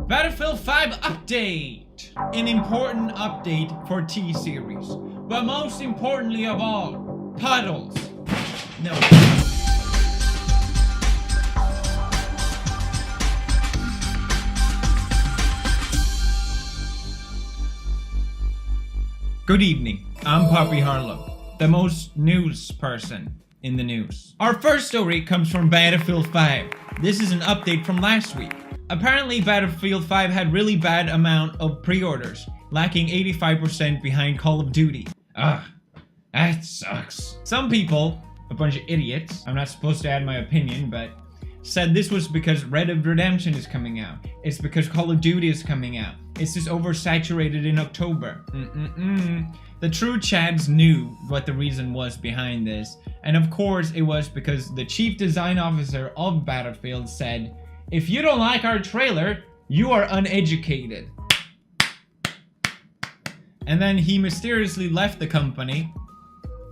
Battlefield 5 update! An important update for T-Series. But most importantly of all, puddles. No. Good evening, I'm Poppy Harlow, the most news person in the news. Our first story comes from Battlefield 5. This is an update from last week. Apparently Battlefield 5 had really bad amount of pre-orders, lacking 85% behind Call of Duty. Ugh, that sucks. Some people, a bunch of idiots, I'm not supposed to add my opinion, but said this was because Red Dead Redemption is coming out. It's because Call of Duty is coming out. It's just oversaturated in October. The true Chads knew what the reason was behind this, and of course it was because the chief design officer of Battlefield said, "If you don't like our trailer, you are uneducated." And then he mysteriously left the company,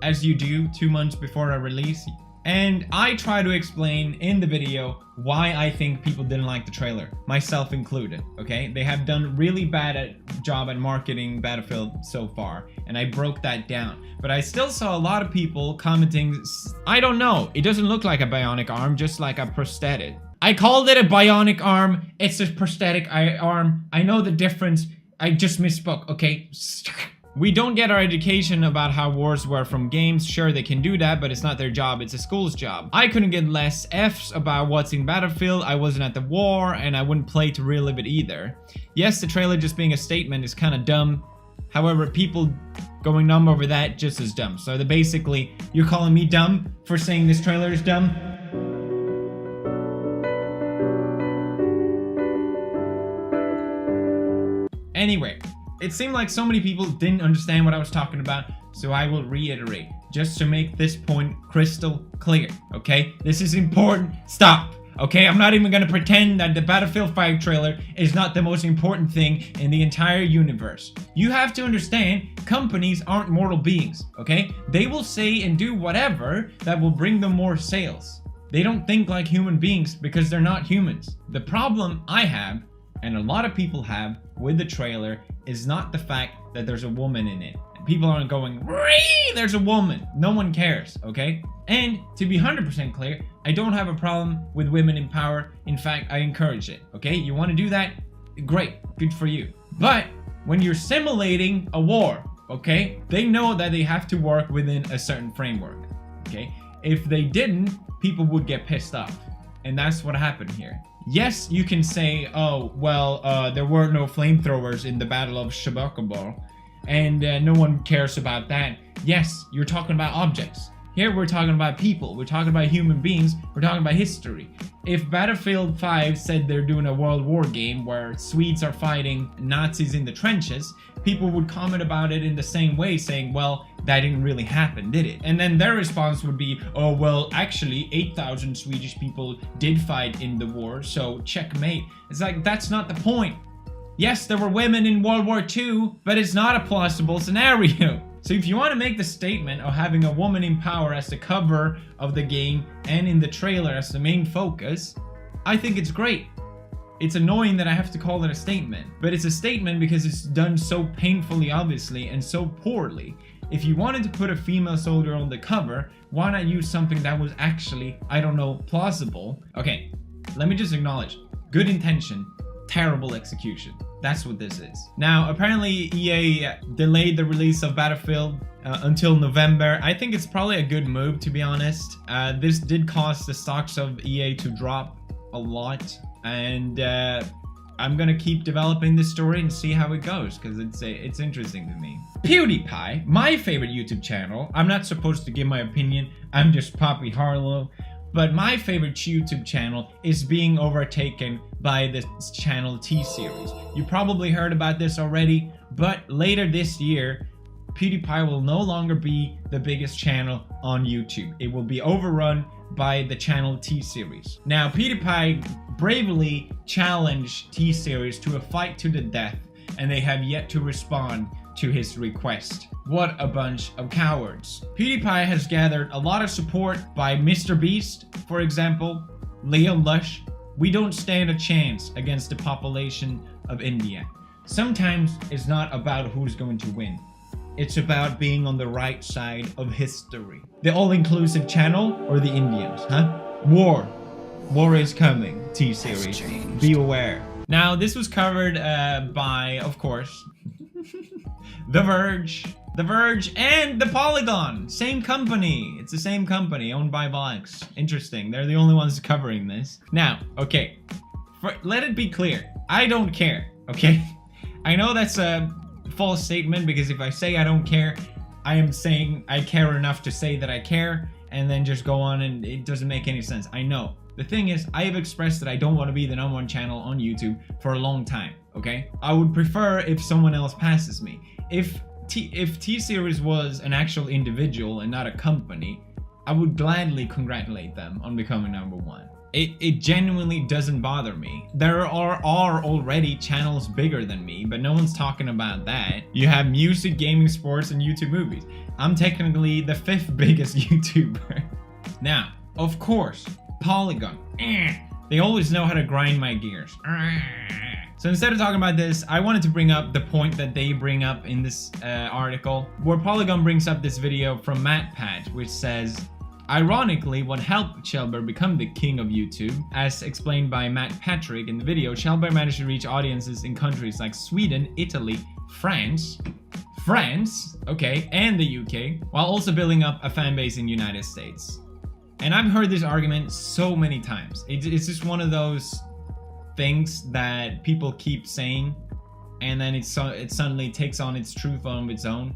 as you do 2 months before a release. And I try to explain in the video why I think people didn't like the trailer, myself included, okay? They have done really bad job at marketing Battlefield so far, and I broke that down. But I still saw a lot of people commenting, I don't know, it doesn't look like a bionic arm, just like a prosthetic. I called it a bionic arm, it's a prosthetic arm, I know the difference, I just misspoke, okay? We don't get our education about how wars were from games. Sure, they can do that, but it's not their job, it's a school's job. I couldn't get less F's about what's in Battlefield, I wasn't at the war, and I wouldn't play to relive it either. Yes, the trailer just being a statement is kind of dumb. However, people going numb over that, just as dumb. So basically, you're calling me dumb for saying this trailer is dumb? Anyway. It seemed like so many people didn't understand what I was talking about, so I will reiterate, just to make this point crystal clear, okay? This is important. Stop, okay? I'm not even gonna pretend that the Battlefield 5 trailer is not the most important thing in the entire universe. You have to understand, companies aren't mortal beings, okay? They will say and do whatever that will bring them more sales. They don't think like human beings because they're not humans. The problem I have, and a lot of people have, with the trailer is not the fact that there's a woman in it. People aren't going, "Ree, there's a woman." No one cares, okay? And to be 100% clear, I don't have a problem with women in power. In fact, I encourage it, okay? You want to do that? Great, good for you. But when you're simulating a war, okay, they know that they have to work within a certain framework, okay? If they didn't, people would get pissed off. And that's what happened here. Yes, you can say, oh, well, there were no flamethrowers in the Battle of Shabakabal, and no one cares about that. Yes, you're talking about objects. Here we're talking about people, we're talking about human beings, we're talking about history. If Battlefield 5 said they're doing a World War game where Swedes are fighting Nazis in the trenches, people would comment about it in the same way, saying, well, that didn't really happen, did it? And then their response would be, oh, well, actually, 8,000 Swedish people did fight in the war, so checkmate. It's like, that's not the point. Yes, there were women in World War II, but it's not a plausible scenario. So if you want to make the statement of having a woman in power as the cover of the game and in the trailer as the main focus, I think it's great. It's annoying that I have to call it a statement, but it's a statement because it's done so painfully obviously and so poorly. If you wanted to put a female soldier on the cover, why not use something that was actually, I don't know, plausible? Okay, let me just acknowledge, good intention, terrible execution. That's what this is. Now, apparently EA delayed the release of Battlefield until November. I think it's probably a good move, to be honest. This did cause the stocks of EA to drop a lot, and I'm gonna keep developing this story and see how it goes, because it's interesting to me. PewDiePie, my favorite YouTube channel. I'm not supposed to give my opinion, I'm just Poppy Harlow. But my favorite YouTube channel is being overtaken by the channel T-Series. You probably heard about this already, but later this year, PewDiePie will no longer be the biggest channel on YouTube. It will be overrun by the channel T-Series. Now, PewDiePie bravely challenged T-Series to a fight to the death, and they have yet to respond to his request. What a bunch of cowards. PewDiePie has gathered a lot of support by Mr. Beast, for example, Leo Lush, We don't stand a chance against the population of India. Sometimes it's not about who's going to win. It's about being on the right side of history. The all-inclusive channel or the Indians, huh? War. War is coming, T-Series. Be aware. Now, this was covered by, of course, The Verge, and The Polygon. Same company. It's the same company owned by Vox. Interesting. They're the only ones covering this. Now, okay. Let it be clear. I don't care, okay? I know that's a false statement because if I say I don't care, I am saying I care enough to say that I care and then just go on and it doesn't make any sense. I know. The thing is, I have expressed that I don't want to be the #1 channel on YouTube for a long time, okay? I would prefer if someone else passes me. If T-Series was an actual individual and not a company, I would gladly congratulate them on becoming #1. It genuinely doesn't bother me. There are already channels bigger than me, but no one's talking about that. You have music, gaming, sports, and YouTube movies. I'm technically the 5th biggest YouTuber. Now, of course, Polygon. They always know how to grind my gears. So instead of talking about this, I wanted to bring up the point that they bring up in this article, where Polygon brings up this video from MatPat, which says, ironically, what helped Kjellberg become the king of YouTube, as explained by Matt Patrick in the video, Kjellberg managed to reach audiences in countries like Sweden, Italy, France, okay, and the UK, while also building up a fan base in the United States. And I've heard this argument so many times. It's just one of those things that people keep saying, and then it suddenly takes on its truth on its own.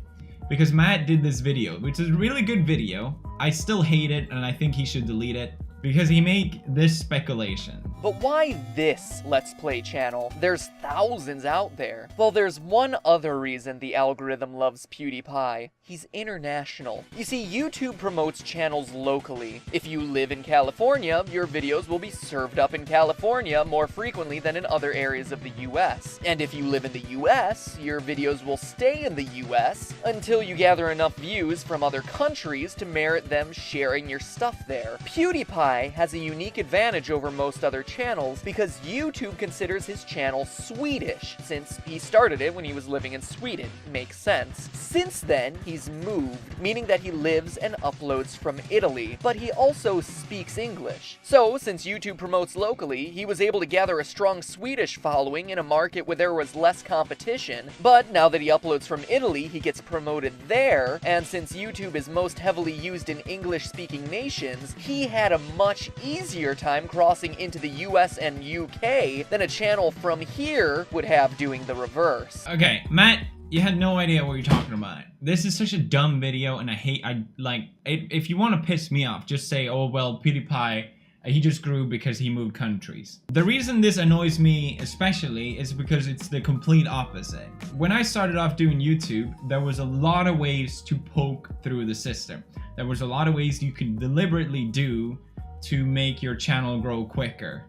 Because Matt did this video, which is a really good video. I still hate it, and I think he should delete it, because he made this speculation. But why this Let's Play channel? There's thousands out there. Well, there's one other reason the algorithm loves PewDiePie. He's international. You see, YouTube promotes channels locally. If you live in California, your videos will be served up in California more frequently than in other areas of the US. And if you live in the US, your videos will stay in the US until you gather enough views from other countries to merit them sharing your stuff there. PewDiePie has a unique advantage over most other channels because YouTube considers his channel Swedish, since he started it when he was living in Sweden. Makes sense. Since then, he's moved, meaning that he lives and uploads from Italy, but he also speaks English. So, since YouTube promotes locally, he was able to gather a strong Swedish following in a market where there was less competition, but now that he uploads from Italy, he gets promoted there, and since YouTube is most heavily used in English-speaking nations, he had a much easier time crossing into the US and UK than a channel from here would have doing the reverse. Okay, Matt, you had no idea what you're talking about. This is such a dumb video, and if you want to piss me off, just say, oh, well, PewDiePie, he just grew because he moved countries. The reason this annoys me especially is because it's the complete opposite. When I started off doing YouTube, there was a lot of ways to poke through the system. There was a lot of ways you could deliberately do to make your channel grow quicker.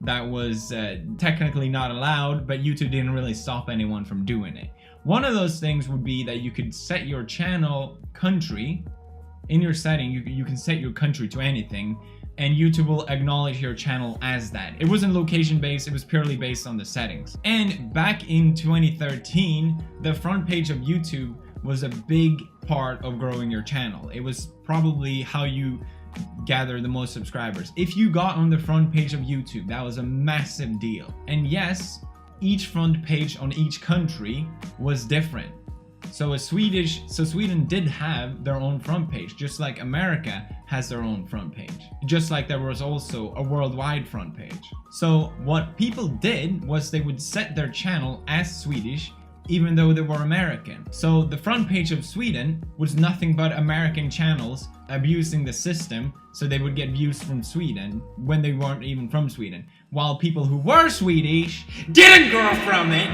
That was technically not allowed, but YouTube didn't really stop anyone from doing it. One of those things would be that you could set your channel country. In your setting, you can set your country to anything, and YouTube will acknowledge your channel as that. It wasn't location based, it was purely based on the settings. And back in 2013, the front page of YouTube was a big part of growing your channel. It was probably how you gather the most subscribers. If you got on the front page of YouTube, that was a massive deal. And yes, each front page on each country was different. So Sweden did have their own front page, just like America has their own front page. Just like there was also a worldwide front page. So what people did was they would set their channel as Swedish, even though they were American. So the front page of Sweden was nothing but American channels abusing the system, so they would get views from Sweden when they weren't even from Sweden. While people who were Swedish didn't grow from it.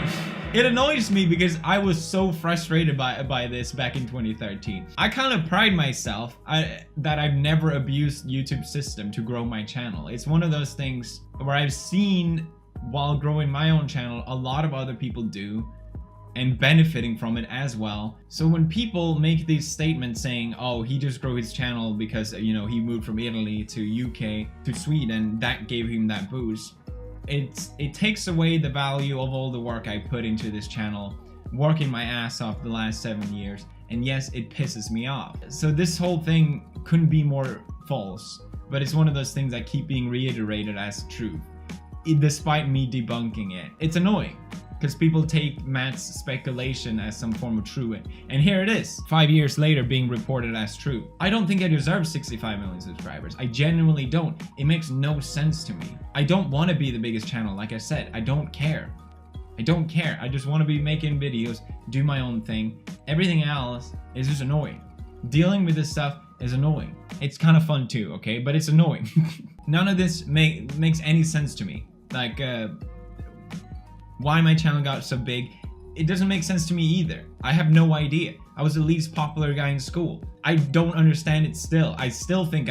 It annoys me because I was so frustrated by this back in 2013. I kind of pride myself that I've never abused YouTube's system to grow my channel. It's one of those things where I've seen, while growing my own channel, a lot of other people do, and benefiting from it as well. So when people make these statements saying, oh, he just grew his channel because, you know, he moved from Italy to UK to Sweden, that gave him that boost, it takes away the value of all the work I put into this channel, working my ass off the last 7 years, and yes, it pisses me off. So this whole thing couldn't be more false, but it's one of those things that keep being reiterated as truth, despite me debunking it. It's annoying, because people take Matt's speculation as some form of truth, and here it is, 5 years later being reported as true. I don't think I deserve 65 million subscribers. I genuinely don't. It makes no sense to me. I don't want to be the biggest channel, like I said. I don't care. I don't care. I just want to be making videos, do my own thing. Everything else is just annoying. Dealing with this stuff is annoying. It's kind of fun too, okay? But it's annoying. None of this makes any sense to me. Like, why my channel got so big, it doesn't make sense to me either. I have no idea. I was the least popular guy in school. I don't understand it still. I still think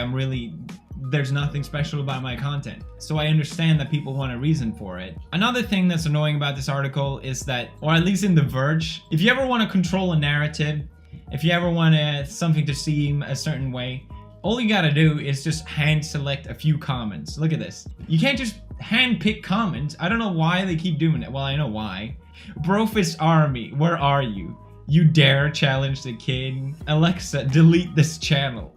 there's nothing special about my content. So I understand that people want a reason for it. Another thing that's annoying about this article is that, or at least in The Verge, if you ever want to control a narrative, if you ever want something to seem a certain way, all you gotta do is just hand select a few comments. Look at this. You can't just hand pick comments. I don't know why they keep doing it. Well, I know why. Brofist Army, where are you? You dare challenge the king? Alexa, delete this channel.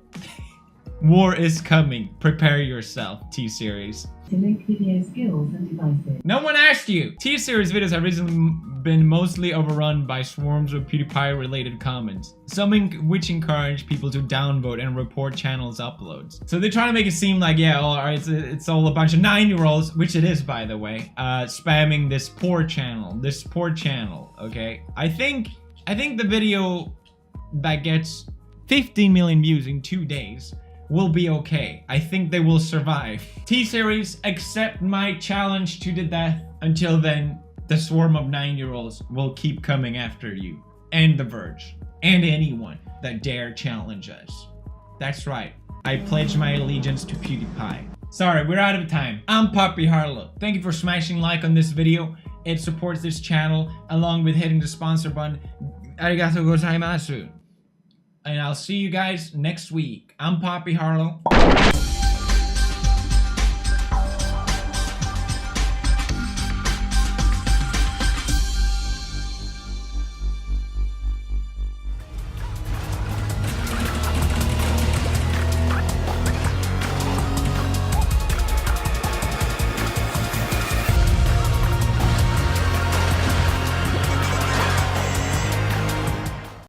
War is coming. Prepare yourself, T-Series. Select video skills and devices. No one asked you! T-Series videos have recently been mostly overrun by swarms of PewDiePie-related comments, some which encourage people to downvote and report channels' uploads. So they're trying to make it seem like, yeah, it's all a bunch of 9-year-olds, which it is, by the way, spamming this poor channel, okay? I think the video that gets 15 million views in 2 days will be okay. I think they will survive. T-Series, accept my challenge to the death. Until then, the swarm of 9-year-olds will keep coming after you. And The Verge. And anyone that dare challenge us. That's right. I pledge my allegiance to PewDiePie. Sorry, we're out of time. I'm Poppy Harlow. Thank you for smashing like on this video. It supports this channel, along with hitting the sponsor button. Arigato gozaimasu. And I'll see you guys next week. I'm Poppy Harlow.